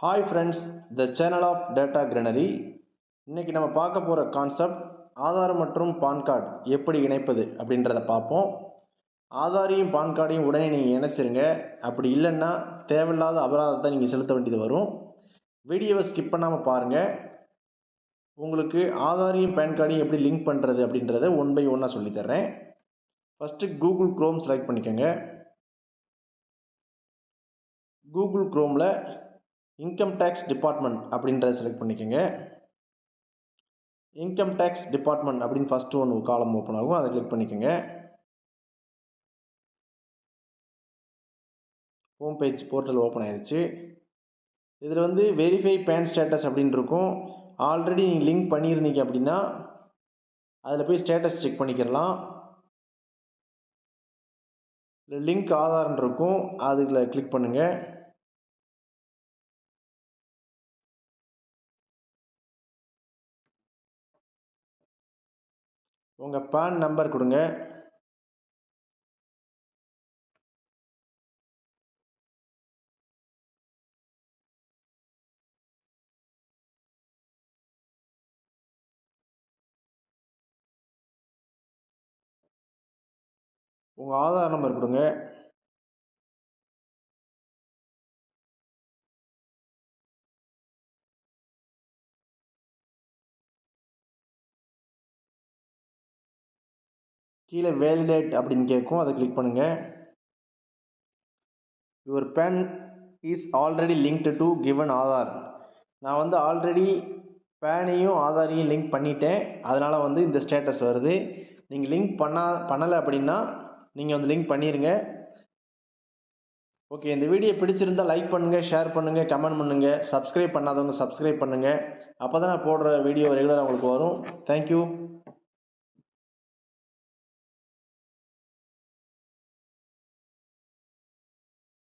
Hi friends, the channel of data granary. இன்றைக்கி நம்ம பார்க்க போகிற கான்செப்ட் ஆதார் மற்றும் பான் கார்டு எப்படி இணைப்பது அப்படின்றத பார்ப்போம். ஆதாரையும் பான் கார்டையும் உடனே நீங்கள் இணைச்சிருங்க. அப்படி இல்லைன்னா தேவையில்லாத அபராதத்தை நீங்கள் செலுத்த வேண்டியது வரும். வீடியோவை ஸ்கிப் பண்ணாமல் பாருங்கள். உங்களுக்கு ஆதாரையும் பேன் கார்டையும் எப்படி லிங்க் பண்ணுறது அப்படின்றத ஒன் பை ஒன்னாக சொல்லித்தர்றேன். ஃபஸ்ட்டு கூகுள் க்ரோம் செலக்ட் பண்ணிக்கோங்க. கூகுள் க்ரோமில் இன்கம் டேக்ஸ் டிபார்ட்மெண்ட் அப்படின்றத செலக்ட் பண்ணிக்கோங்க. இன்கம் டேக்ஸ் டிபார்ட்மெண்ட் அப்படின்னு ஃபஸ்ட்டு ஒன்று காலம் ஓப்பன் ஆகும், அதை கிளிக் பண்ணிக்கோங்க. ஹோம் பேஜ் போர்ட்டல் ஓப்பன் ஆயிடுச்சு. இதில் வந்து வெரிஃபை பேன் ஸ்டேட்டஸ் அப்படின்னு இருக்கும். ஆல்ரெடி நீங்கள் லிங்க் பண்ணியிருந்தீங்க அப்படின்னா அதில் போய் ஸ்டேட்டஸ் செக் பண்ணிக்கிறலாம். லிங்க் ஆதார்னு இருக்கும், அதுக்குள்ள கிளிக் பண்ணுங்கள். உங்கள் பேன் நம்பர் கொடுங்க. உங்கள் ஆதார் நம்பர் கொடுங்க. கீழே வேலிடேட் அப்படின்னு கேட்கும், அதை கிளிக் பண்ணுங்கள். Your PAN is already linked to given Aadhaar. நான் வந்து ஆல்ரெடி பேனையும் ஆதாரையும் லிங்க் பண்ணிட்டேன், அதனால் வந்து இந்த ஸ்டேட்டஸ் வருது. நீங்கள் லிங்க் பண்ணலை அப்படின்னா நீங்கள் வந்து லிங்க் பண்ணிடுங்க. ஓகே, இந்த வீடியோ பிடிச்சிருந்தால் லைக் பண்ணுங்கள், ஷேர் பண்ணுங்கள், கமெண்ட் பண்ணுங்கள். சப்ஸ்கிரைப் பண்ணாதவங்க சப்ஸ்கிரைப் பண்ணுங்கள். அப்போ தான் நான் போடுற வீடியோ ரெகுலராக உங்களுக்கு வரும். தேங்க்யூ.